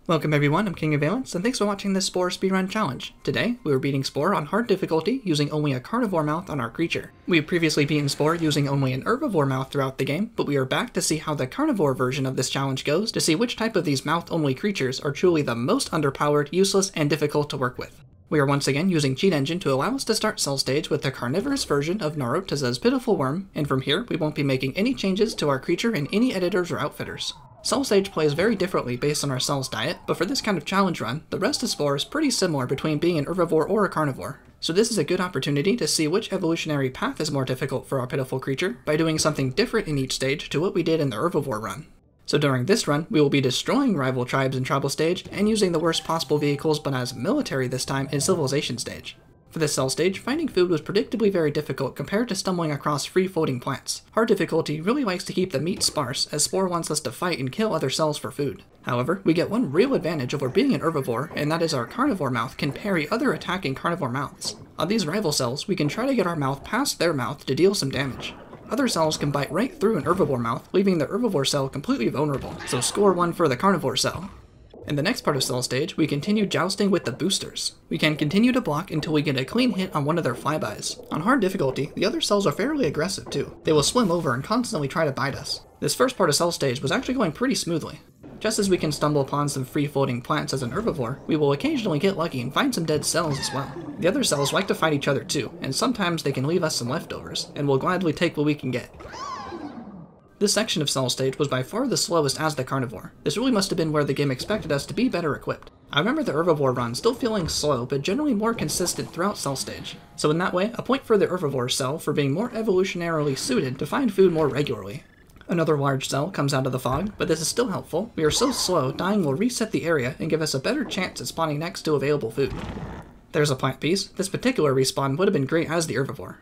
Welcome everyone, I'm King of Valence, and thanks for watching this Spore speedrun challenge. Today, we were beating Spore on hard difficulty using only a carnivore mouth on our creature. We have previously beaten Spore using only an herbivore mouth throughout the game, but we are back to see how the carnivore version of this challenge goes to see which type of these mouth-only creatures are truly the most underpowered, useless, and difficult to work with. We are once again using Cheat Engine to allow us to start cell stage with the carnivorous version of Narotiza's Pitiful worm, and from here we won't be making any changes to our creature in any editors or outfitters. Cell stage plays very differently based on our cell's diet, but for this kind of challenge run, the rest of Spore is pretty similar between being an herbivore or a carnivore. So this is a good opportunity to see which evolutionary path is more difficult for our pitiful creature by doing something different in each stage to what we did in the herbivore run. So during this run, we will be destroying rival tribes in tribal stage and using the worst possible vehicles but as military this time in civilization stage. For this cell stage, finding food was predictably very difficult compared to stumbling across free-floating plants. Hard difficulty really likes to keep the meat sparse, as Spore wants us to fight and kill other cells for food. However, we get one real advantage over being an herbivore, and that is our carnivore mouth can parry other attacking carnivore mouths. On these rival cells, we can try to get our mouth past their mouth to deal some damage. Other cells can bite right through an herbivore mouth, leaving the herbivore cell completely vulnerable, so score 1 for the carnivore cell. In the next part of cell stage, we continue jousting with the boosters. We can continue to block until we get a clean hit on one of their flybys. On hard difficulty, the other cells are fairly aggressive too. They will swim over and constantly try to bite us. This first part of cell stage was actually going pretty smoothly. Just as we can stumble upon some free-floating plants as an herbivore, we will occasionally get lucky and find some dead cells as well. The other cells like to fight each other too, and sometimes they can leave us some leftovers, and we'll gladly take what we can get. This section of cell stage was by far the slowest as the carnivore. This really must have been where the game expected us to be better equipped. I remember the herbivore run still feeling slow, but generally more consistent throughout cell stage. So in that way, a point for the herbivore cell for being more evolutionarily suited to find food more regularly. Another large cell comes out of the fog, but this is still helpful. We are so slow, dying will reset the area and give us a better chance at spawning next to available food. There's a plant piece. This particular respawn would have been great as the herbivore.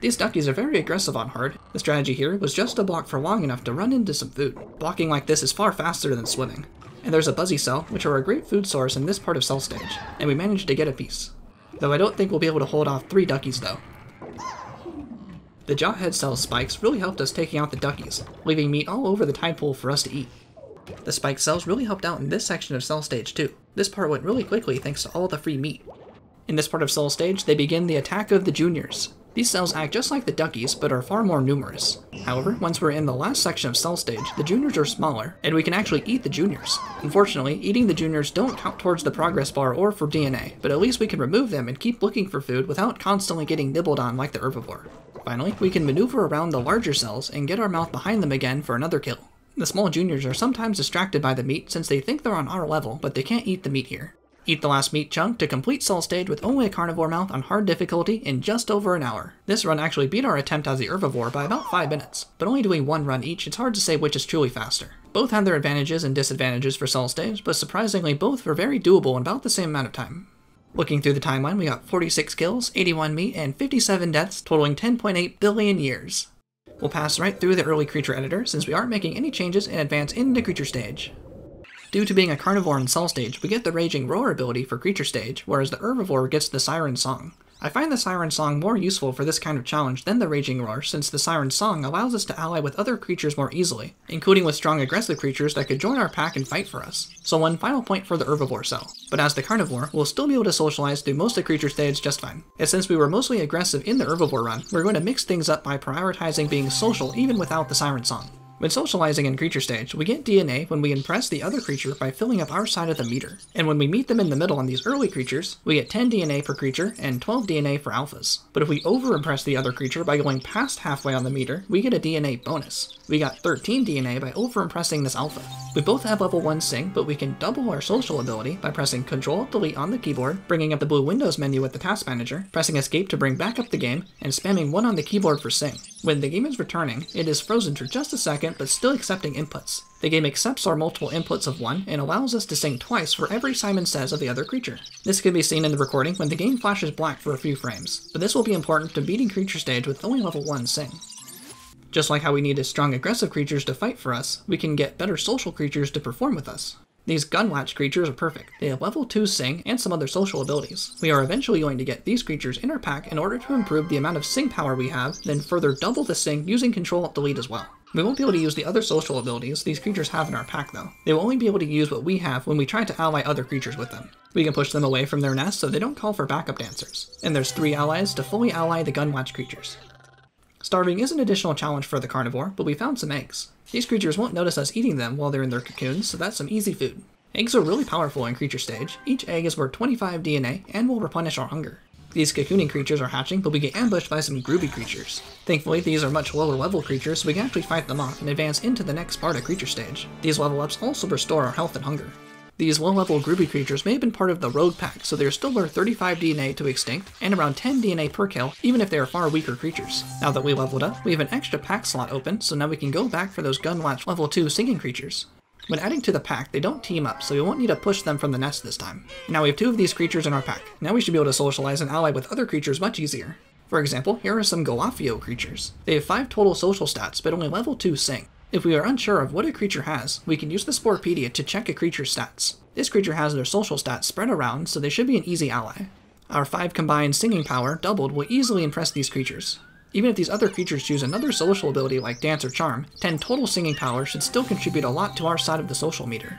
These duckies are very aggressive on hard. The strategy here was just to block for long enough to run into some food. Blocking like this is far faster than swimming. And there's a buzzy cell, which are a great food source in this part of cell stage, and we managed to get a piece. Though I don't think we'll be able to hold off 3 duckies though. The jawhead cell spikes really helped us taking out the duckies, leaving meat all over the tide pool for us to eat. The spike cells really helped out in this section of cell stage too. This part went really quickly thanks to all the free meat. In this part of cell stage, they begin the attack of the juniors. These cells act just like the duckies, but are far more numerous. However, once we're in the last section of cell stage, the juniors are smaller, and we can actually eat the juniors. Unfortunately, eating the juniors don't count towards the progress bar or for DNA, but at least we can remove them and keep looking for food without constantly getting nibbled on like the herbivore. Finally, we can maneuver around the larger cells and get our mouth behind them again for another kill. The small juniors are sometimes distracted by the meat since they think they're on our level, but they can't eat the meat here. Eat the last meat chunk to complete cell stage with only a carnivore mouth on hard difficulty in just over an hour. This run actually beat our attempt as the herbivore by about 5 minutes, but only doing 1 run each, it's hard to say which is truly faster. Both had their advantages and disadvantages for cell stage, but surprisingly both were very doable in about the same amount of time. Looking through the timeline, we got 46 kills, 81 meat, and 57 deaths, totaling 10.8 billion years. We'll pass right through the early creature editor since we aren't making any changes and advance into creature stage. Due to being a carnivore in cell stage, we get the Raging Roar ability for creature stage, whereas the herbivore gets the Siren Song. I find the Siren Song more useful for this kind of challenge than the Raging Roar, since the Siren Song allows us to ally with other creatures more easily, including with strong aggressive creatures that could join our pack and fight for us. So 1 final point for the herbivore cell. But as the carnivore, we'll still be able to socialize through most of creature stage just fine. And since we were mostly aggressive in the herbivore run, we're going to mix things up by prioritizing being social even without the Siren Song. When socializing in creature stage, we get DNA when we impress the other creature by filling up our side of the meter. And when we meet them in the middle on these early creatures, we get 10 DNA per creature and 12 DNA for alphas. But if we over-impress the other creature by going past halfway on the meter, we get a DNA bonus. We got 13 DNA by over-impressing this alpha. We both have level 1 Sing, but we can double our social ability by pressing Ctrl-Delete on the keyboard, bringing up the blue Windows menu with the task manager, pressing Escape to bring back up the game, and spamming 1 on the keyboard for Sing. When the game is returning, it is frozen for just a second, but still accepting inputs. The game accepts our multiple inputs of 1 and allows us to sing twice for every Simon Says of the other creature. This can be seen in the recording when the game flashes black for a few frames, but this will be important to beating creature stage with only level 1 Sing. Just like how we needed strong aggressive creatures to fight for us, we can get better social creatures to perform with us. These gunlatch creatures are perfect. They have level 2 Sing and some other social abilities. We are eventually going to get these creatures in our pack in order to improve the amount of Sing power we have, then further double the Sing using Ctrl-Delete as well. We won't be able to use the other social abilities these creatures have in our pack though. They will only be able to use what we have when we try to ally other creatures with them. We can push them away from their nest so they don't call for backup dancers. And there's 3 allies to fully ally the gun-watch creatures. Starving is an additional challenge for the carnivore, but we found some eggs. These creatures won't notice us eating them while they're in their cocoons, so that's some easy food. Eggs are really powerful in creature stage. Each egg is worth 25 DNA and will replenish our hunger. These cocooning creatures are hatching, but we get ambushed by some groovy creatures. Thankfully, these are much lower level creatures, so we can actually fight them off and advance into the next part of creature stage. These level ups also restore our health and hunger. These low-level groovy creatures may have been part of the rogue pack, so they are still worth 35 DNA to extinct, and around 10 DNA per kill, even if they are far weaker creatures. Now that we leveled up, we have an extra pack slot open, so now we can go back for those gun-watch level 2 singing creatures. When adding to the pack, they don't team up, so we won't need to push them from the nest this time. Now we have 2 of these creatures in our pack. Now we should be able to socialize and ally with other creatures much easier. For example, here are some Golafio creatures. They have 5 total social stats, but only level 2 sing. If we are unsure of what a creature has, we can use the Sporepedia to check a creature's stats. This creature has their social stats spread around, so they should be an easy ally. Our 5 combined singing power, doubled, will easily impress these creatures. Even if these other creatures choose another social ability like Dance or Charm, 10 total singing power should still contribute a lot to our side of the social meter.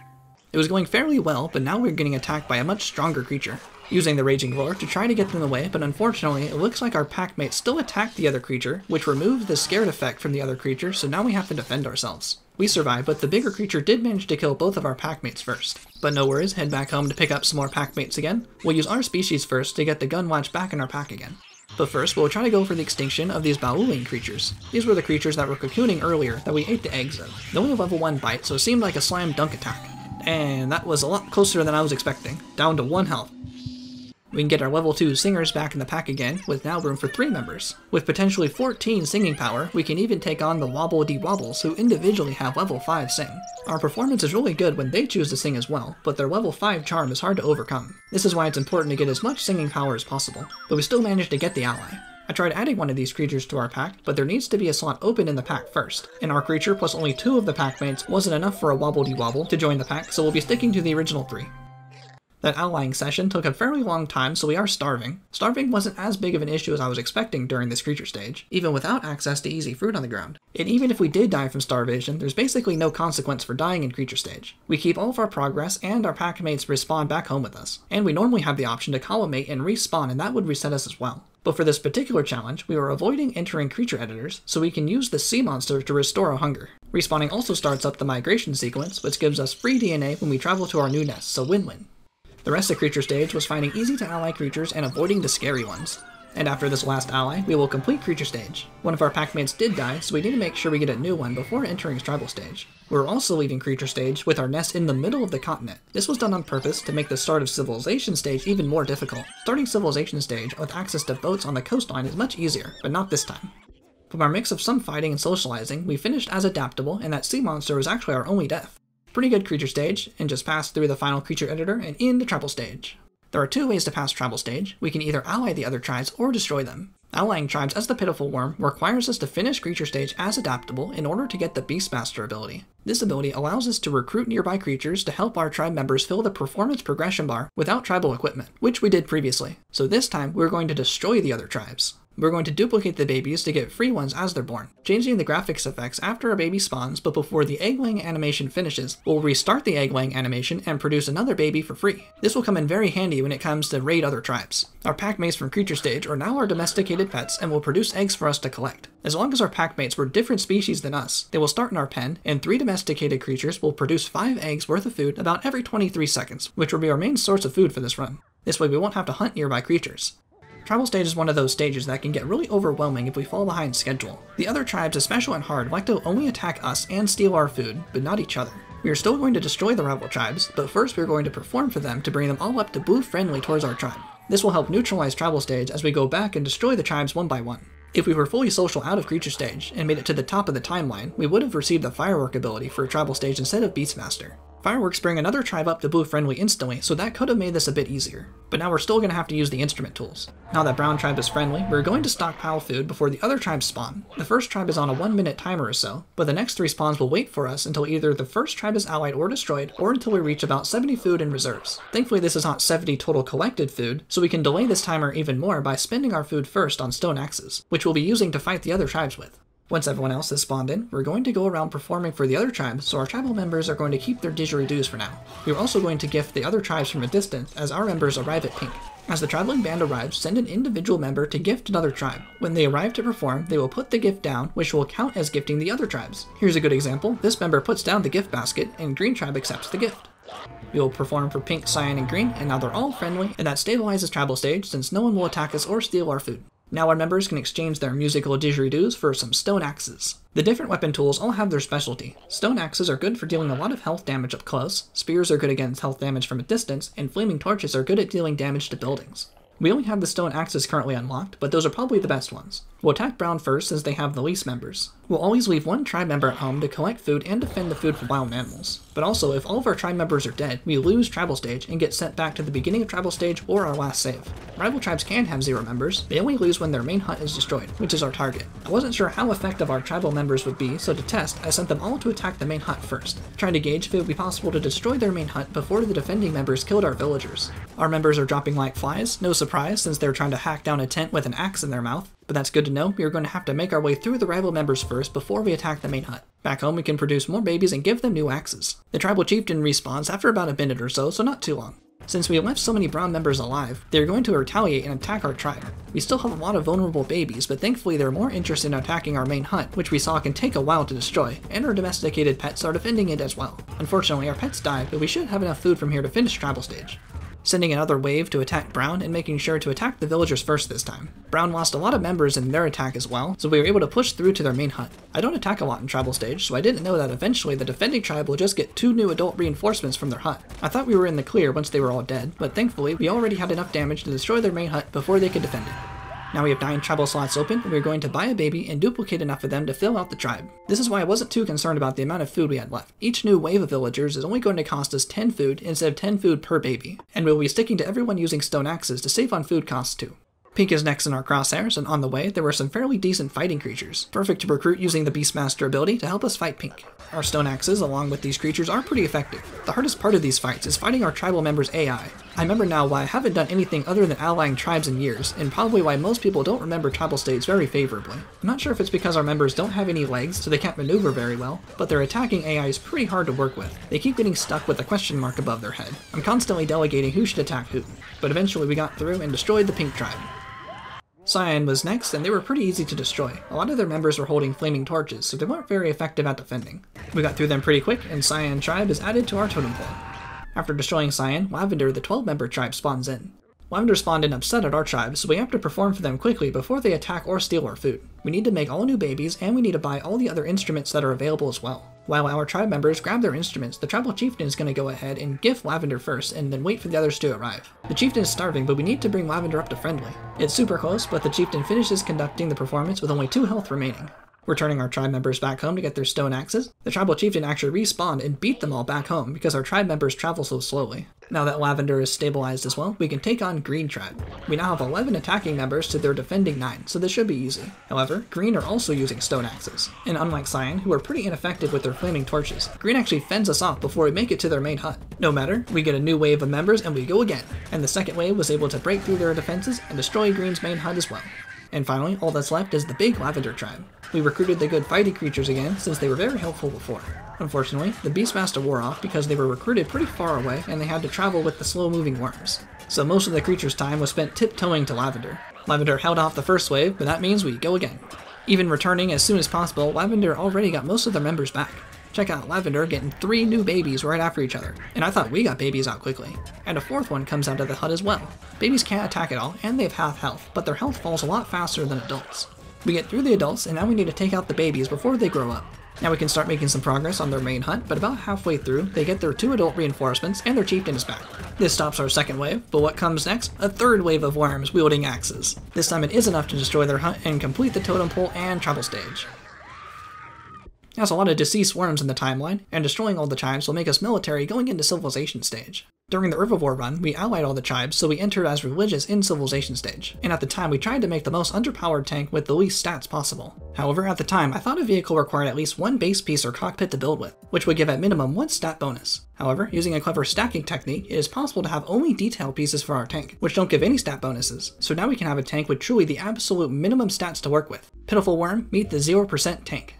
It was going fairly well, but now we're getting attacked by a much stronger creature. Using the Raging Roar to try to get them away, but unfortunately it looks like our packmates still attacked the other creature, which removed the scared effect from the other creature, so now we have to defend ourselves. We survived, but the bigger creature did manage to kill both of our packmates first. But no worries, head back home to pick up some more packmates again. We'll use our species first to get the gun-watch back in our pack again. But first, we'll try to go for the extinction of these Baoling creatures. These were the creatures that were cocooning earlier that we ate the eggs of. They only have level 1 bite, so it seemed like a slam dunk attack. And that was a lot closer than I was expecting, down to 1 health. We can get our level 2 singers back in the pack again, with now room for 3 members. With potentially 14 singing power, we can even take on the Wobble-de-Wobbles, who individually have level 5 sing. Our performance is really good when they choose to sing as well, but their level 5 charm is hard to overcome. This is why it's important to get as much singing power as possible, but we still managed to get the ally. I tried adding one of these creatures to our pack, but there needs to be a slot open in the pack first, and our creature plus only 2 of the packmates wasn't enough for a Wobble-de-Wobble to join the pack, so we'll be sticking to the original 3. That allying session took a fairly long time, so we are starving. Starving wasn't as big of an issue as I was expecting during this creature stage, even without access to easy fruit on the ground. And even if we did die from starvation, there's basically no consequence for dying in creature stage. We keep all of our progress, and our packmates respawn back home with us. And we normally have the option to collimate and respawn, and that would reset us as well. But for this particular challenge, we were avoiding entering creature editors, so we can use the sea monster to restore our hunger. Respawning also starts up the migration sequence, which gives us free DNA when we travel to our new nest, so win-win. The rest of creature stage was finding easy to ally creatures and avoiding the scary ones. And after this last ally, we will complete creature stage. One of our packmates did die, so we need to make sure we get a new one before entering tribal stage. We're also leaving creature stage with our nest in the middle of the continent. This was done on purpose to make the start of civilization stage even more difficult. Starting civilization stage with access to boats on the coastline is much easier, but not this time. From our mix of some fighting and socializing, we finished as adaptable, and that sea monster was actually our only death. Pretty good creature stage, and just passed through the final creature editor and into tribal stage. There are 2 ways to pass tribal stage. We can either ally the other tribes or destroy them. Allying tribes as the Pitiful Worm requires us to finish creature stage as adaptable in order to get the Beastmaster ability. This ability allows us to recruit nearby creatures to help our tribe members fill the performance progression bar without tribal equipment, which we did previously. So this time, we're going to destroy the other tribes. We're going to duplicate the babies to get free ones as they're born, changing the graphics effects after a baby spawns, but before the egg-laying animation finishes, we'll restart the egg-laying animation and produce another baby for free. This will come in very handy when it comes to raid other tribes. Our packmates from creature stage are now our domesticated pets and will produce eggs for us to collect. As long as our packmates were different species than us, they will start in our pen, and 3 domesticated creatures will produce 5 eggs worth of food about every 23 seconds, which will be our main source of food for this run. This way we won't have to hunt nearby creatures. Tribal stage is one of those stages that can get really overwhelming if we fall behind schedule. The other tribes, especially on hard, like to only attack us and steal our food, but not each other. We are still going to destroy the rival tribes, but first we are going to perform for them to bring them all up to blue friendly towards our tribe. This will help neutralize tribal stage as we go back and destroy the tribes one by one. If we were fully social out of creature stage and made it to the top of the timeline, we would have received the firework ability for tribal stage instead of Beastmaster. Fireworks bring another tribe up to blue friendly instantly, so that could have made this a bit easier. But now we're still going to have to use the instrument tools. Now that brown tribe is friendly, we're going to stockpile food before the other tribes spawn. The first tribe is on a 1-minute timer or so, but the next 3 spawns will wait for us until either the first tribe is allied or destroyed, or until we reach about 70 food in reserves. Thankfully this is not 70 total collected food, so we can delay this timer even more by spending our food first on stone axes, which we'll be using to fight the other tribes with. Once everyone else has spawned in, we're going to go around performing for the other tribes, so our tribal members are going to keep their didgeridoos for now. We're also going to gift the other tribes from a distance as our members arrive at pink. As the traveling band arrives, send an individual member to gift another tribe. When they arrive to perform, they will put the gift down, which will count as gifting the other tribes. Here's a good example. This member puts down the gift basket, and green tribe accepts the gift. We will perform for pink, cyan, and green, and now they're all friendly, and that stabilizes tribal stage since no one will attack us or steal our food. Now our members can exchange their musical didgeridoos for some stone axes. The different weapon tools all have their specialty. Stone axes are good for dealing a lot of health damage up close, spears are good against health damage from a distance, and flaming torches are good at dealing damage to buildings. We only have the stone axes currently unlocked, but those are probably the best ones. We'll attack brown first since they have the least members. We'll always leave one tribe member at home to collect food and defend the food from wild animals. But also, if all of our tribe members are dead, we lose tribal stage and get sent back to the beginning of tribal stage or our last save. Rival tribes can have 0 members, they only lose when their main hut is destroyed, which is our target. I wasn't sure how effective our tribal members would be, so to test, I sent them all to attack the main hut first, trying to gauge if it would be possible to destroy their main hut before the defending members killed our villagers. Our members are dropping like flies, no surprise since they're trying to hack down a tent with an axe in their mouth. But that's good to know, we are going to have to make our way through the rival members first before we attack the main hut. Back home we can produce more babies and give them new axes. The tribal chieftain respawns after about a minute or so not too long. Since we have left so many brown members alive, they are going to retaliate and attack our tribe. We still have a lot of vulnerable babies, but thankfully they're more interested in attacking our main hut, which we saw can take a while to destroy, and our domesticated pets are defending it as well. Unfortunately our pets died, but we should have enough food from here to finish tribal stage. Sending another wave to attack Brown and making sure to attack the villagers first this time. Brown lost a lot of members in their attack as well, so we were able to push through to their main hut. I don't attack a lot in tribal stage, so I didn't know that eventually the defending tribe will just get 2 new adult reinforcements from their hut. I thought we were in the clear once they were all dead, but thankfully we already had enough damage to destroy their main hut before they could defend it. Now we have 9 tribal slots open, and we're going to buy a baby and duplicate enough of them to fill out the tribe. This is why I wasn't too concerned about the amount of food we had left. Each new wave of villagers is only going to cost us 10 food instead of 10 food per baby, and we'll be sticking to everyone using stone axes to save on food costs too. Pink is next in our crosshairs, and on the way there were some fairly decent fighting creatures, perfect to recruit using the Beastmaster ability to help us fight Pink. Our stone axes along with these creatures are pretty effective. The hardest part of these fights is fighting our tribal members' AI. I remember now why I haven't done anything other than allying tribes in years, and probably why most people don't remember tribal states very favorably. I'm not sure if it's because our members don't have any legs, so they can't maneuver very well, but their attacking AI is pretty hard to work with. They keep getting stuck with a question mark above their head. I'm constantly delegating who should attack who, but eventually we got through and destroyed the Pink tribe. Cyan was next, and they were pretty easy to destroy. A lot of their members were holding flaming torches, so they weren't very effective at defending. We got through them pretty quick, and Cyan tribe is added to our totem pole. After destroying Cyan, Lavender, the 12-member tribe, spawns in. Lavender spawned in upset at our tribe, so we have to perform for them quickly before they attack or steal our food. We need to make all new babies, and we need to buy all the other instruments that are available as well. While our tribe members grab their instruments, the tribal chieftain is going to go ahead and gift Lavender first, and then wait for the others to arrive. The chieftain is starving, but we need to bring Lavender up to friendly. It's super close, but the chieftain finishes conducting the performance with only 2 health remaining. We're turning our tribe members back home to get their stone axes. The tribal chieftain actually respawned and beat them all back home because our tribe members travel so slowly. Now that Lavender is stabilized as well, we can take on Green tribe. We now have 11 attacking members to their defending 9, so this should be easy. However, Green are also using stone axes, and unlike Cyan, who are pretty ineffective with their flaming torches, Green actually fends us off before we make it to their main hut. No matter, we get a new wave of members and we go again, and the second wave was able to break through their defenses and destroy Green's main hut as well. And finally, all that's left is the big Lavender tribe. We recruited the good fighting creatures again since they were very helpful before. Unfortunately, the Beastmaster wore off because they were recruited pretty far away and they had to travel with the slow-moving worms. So most of the creatures' time was spent tiptoeing to Lavender. Lavender held off the first wave, but that means we go again. Even returning as soon as possible, Lavender already got most of their members back. Check out Lavender getting 3 new babies right after each other, and I thought we got babies out quickly. And a 4th one comes out of the hut as well. Babies can't attack at all, and they have half health, but their health falls a lot faster than adults. We get through the adults, and now we need to take out the babies before they grow up. Now we can start making some progress on their main hut, but about halfway through, they get their 2 adult reinforcements, and their chieftain is back. This stops our second wave, but what comes next? A 3rd wave of worms wielding axes. This time it is enough to destroy their hut and complete the totem pole and tribal stage. There's a lot of deceased worms in the timeline, and destroying all the tribes will make us military going into civilization stage. During the Herbivore run, we allied all the tribes, so we entered as religious in Civilization stage, and at the time we tried to make the most underpowered tank with the least stats possible. However, at the time, I thought a vehicle required at least one base piece or cockpit to build with, which would give at minimum one stat bonus. However, using a clever stacking technique, it is possible to have only detail pieces for our tank, which don't give any stat bonuses, so now we can have a tank with truly the absolute minimum stats to work with. Pitiful Worm, meet the 0% tank.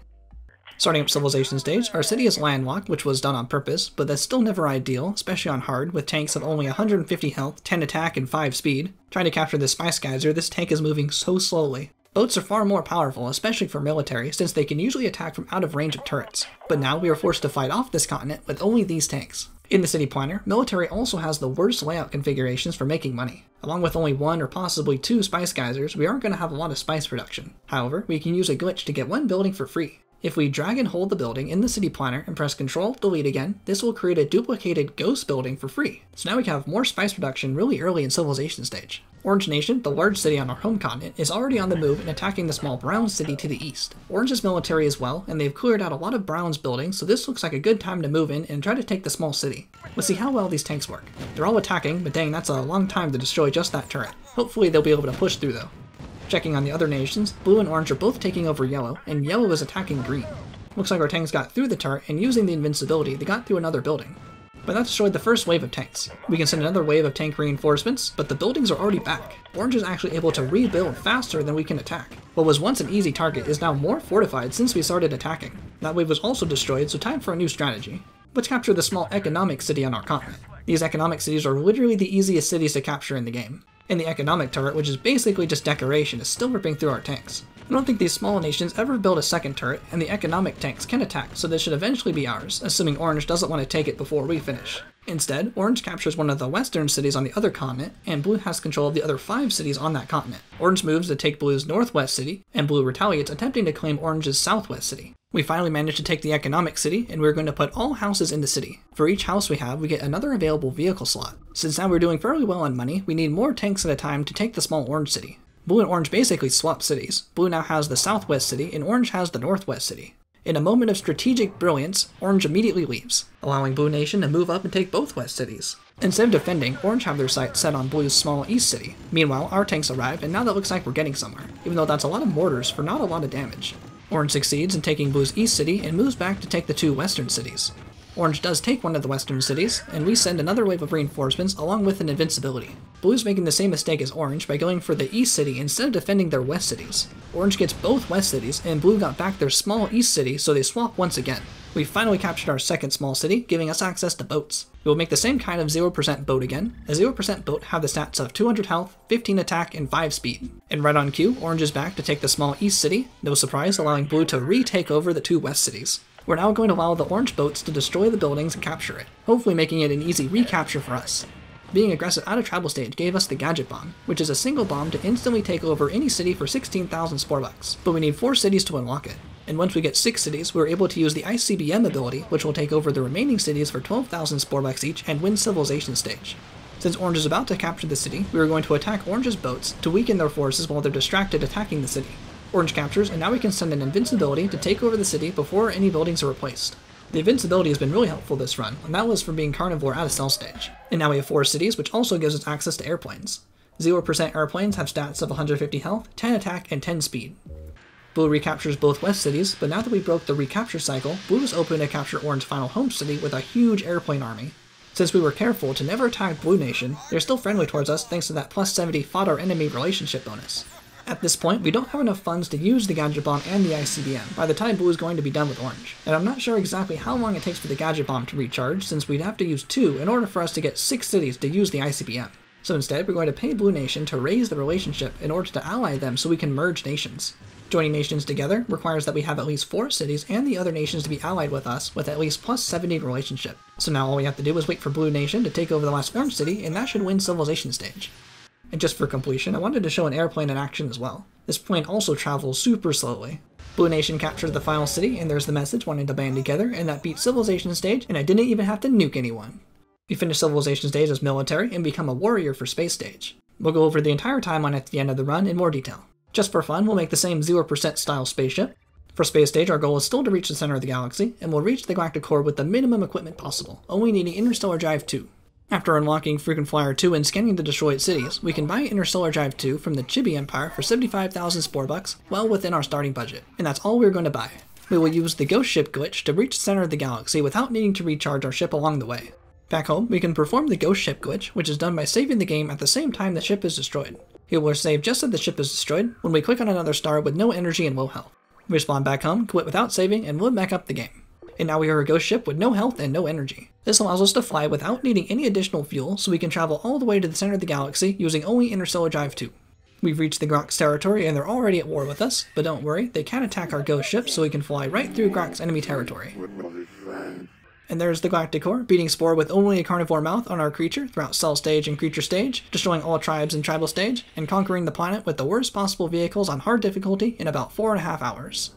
Starting up Civilization stage, our city is landlocked, which was done on purpose, but that's still never ideal, especially on hard, with tanks of only 150 health, 10 attack, and 5 speed. Trying to capture this Spice Geyser, this tank is moving so slowly. Boats are far more powerful, especially for military, since they can usually attack from out of range of turrets. But now we are forced to fight off this continent with only these tanks. In the city planner, military also has the worst layout configurations for making money. Along with only 1 or possibly 2 Spice Geysers, we aren't going to have a lot of spice production. However, we can use a glitch to get one building for free. If we drag and hold the building in the city planner and press Ctrl, delete again, this will create a duplicated ghost building for free. So now we can have more spice production really early in Civilization stage. Orange Nation, the large city on our home continent, is already on the move and attacking the small brown city to the east. Orange is military as well, and they've cleared out a lot of brown's buildings, so this looks like a good time to move in and try to take the small city. Let's see how well these tanks work. They're all attacking, but dang, that's a long time to destroy just that turret. Hopefully they'll be able to push through though. Checking on the other nations, blue and orange are both taking over yellow, and yellow is attacking green. Looks like our tanks got through the turret, and using the invincibility, they got through another building. But that destroyed the first wave of tanks. We can send another wave of tank reinforcements, but the buildings are already back. Orange is actually able to rebuild faster than we can attack. What was once an easy target is now more fortified since we started attacking. That wave was also destroyed, so time for a new strategy. Let's capture the small economic city on our continent. These economic cities are literally the easiest cities to capture in the game. And the economic turret, which is basically just decoration, is still ripping through our tanks. I don't think these small nations ever build a second turret, and the economic tanks can attack, so this should eventually be ours, assuming Orange doesn't want to take it before we finish. Instead, Orange captures one of the western cities on the other continent, and Blue has control of the other 5 cities on that continent. Orange moves to take Blue's northwest city, and Blue retaliates, attempting to claim Orange's southwest city. We finally managed to take the economic city, and we're going to put all houses in the city. For each house we have, we get another available vehicle slot. Since now we're doing fairly well on money, we need more tanks at a time to take the small orange city. Blue and orange basically swap cities. Blue now has the southwest city, and orange has the northwest city. In a moment of strategic brilliance, orange immediately leaves, allowing Blue Nation to move up and take both west cities. Instead of defending, orange have their sights set on Blue's small east city. Meanwhile, our tanks arrive, and now that looks like we're getting somewhere, even though that's a lot of mortars for not a lot of damage. Orange succeeds in taking Blue's east city and moves back to take the 2 western cities. Orange does take one of the western cities, and we send another wave of reinforcements along with an invincibility. Blue's making the same mistake as Orange by going for the east city instead of defending their west cities. Orange gets both west cities, and Blue got back their small east city, so they swap once again. We finally captured our second small city, giving us access to boats. We will make the same kind of 0% boat again. A 0% boat have the stats of 200 health, 15 attack, and 5 speed. And right on cue, Orange is back to take the small east city, no surprise, allowing Blue to retake over the 2 west cities. We're now going to allow the orange boats to destroy the buildings and capture it, hopefully making it an easy recapture for us. Being aggressive out of tribal stage gave us the Gadget Bomb, which is a single bomb to instantly take over any city for 16,000 Spore bucks, but we need 4 cities to unlock it. And once we get 6 cities, we're able to use the ICBM ability, which will take over the remaining cities for 12,000 Spore bucks each and win Civilization stage. Since Orange is about to capture the city, we are going to attack Orange's boats to weaken their forces while they're distracted attacking the city. Orange captures, and now we can send an invincibility to take over the city before any buildings are replaced. The invincibility has been really helpful this run, and that was from being carnivore at a cell stage. And now we have 4 cities, which also gives us access to airplanes. 0% airplanes have stats of 150 health, 10 attack, and 10 speed. Blue recaptures both west cities, but now that we broke the recapture cycle, Blue is open to capture Orange's final home city with a huge airplane army. Since we were careful to never attack Blue Nation, they're still friendly towards us thanks to that plus 70 fought our enemy relationship bonus. At this point, we don't have enough funds to use the Gadget Bomb and the ICBM by the time Blue is going to be done with Orange. And I'm not sure exactly how long it takes for the Gadget Bomb to recharge, since we'd have to use 2 in order for us to get 6 cities to use the ICBM. So instead, we're going to pay Blue Nation to raise the relationship in order to ally them so we can merge nations. Joining nations together requires that we have at least 4 cities and the other nations to be allied with us with at least plus 70 relationship. So now all we have to do is wait for Blue Nation to take over the last Orange city, and that should win Civilization stage. And just for completion, I wanted to show an airplane in action as well. This plane also travels super slowly. Blue Nation captured the final city, and there's the message wanting to band together, and that beat Civilization stage, and I didn't even have to nuke anyone. We finished Civilization stage as military and become a warrior for space stage. We'll go over the entire timeline at the end of the run in more detail. Just for fun, we'll make the same 0% style spaceship. For space stage, our goal is still to reach the center of the galaxy, and we'll reach the galactic core with the minimum equipment possible, only needing Interstellar Drive 2. After unlocking Frequent Flyer 2 and scanning the destroyed cities, we can buy Interstellar Drive 2 from the Chibi Empire for 75,000 Spore bucks, well within our starting budget. And that's all we're going to buy. We will use the Ghost Ship glitch to reach the center of the galaxy without needing to recharge our ship along the way. Back home, we can perform the Ghost Ship glitch, which is done by saving the game at the same time the ship is destroyed. It will save just as the ship is destroyed when we click on another star with no energy and low health. We respawn back home, quit without saving, and load back up the game. And now we are a ghost ship with no health and no energy. This allows us to fly without needing any additional fuel, so we can travel all the way to the center of the galaxy using only Interstellar Drive 2. We've reached the Grok's territory and they're already at war with us, but don't worry, they can attack our ghost ship so we can fly right through Grok's enemy territory. And there's the Galactic Core, beating Spore with only a carnivore mouth on our creature throughout Cell Stage and Creature Stage, destroying all tribes in Tribal Stage, and conquering the planet with the worst possible vehicles on hard difficulty in about 4.5 hours.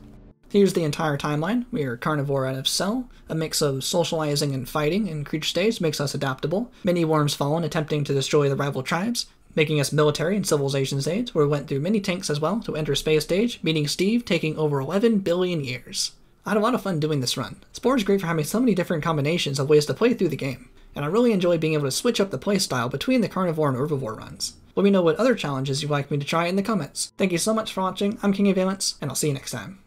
Here's the entire timeline. We are carnivore out of Cell. A mix of socializing and fighting in Creature Stage makes us adaptable. Many worms fallen attempting to destroy the rival tribes, making us military in Civilization Stage, where we went through many tanks as well to enter Space Stage, meeting Steve taking over 11 billion years. I had a lot of fun doing this run. Spore is great for having so many different combinations of ways to play through the game, and I really enjoy being able to switch up the playstyle between the carnivore and herbivore runs. Let me know what other challenges you'd like me to try in the comments. Thank you so much for watching, I'm King of Valence, and I'll see you next time.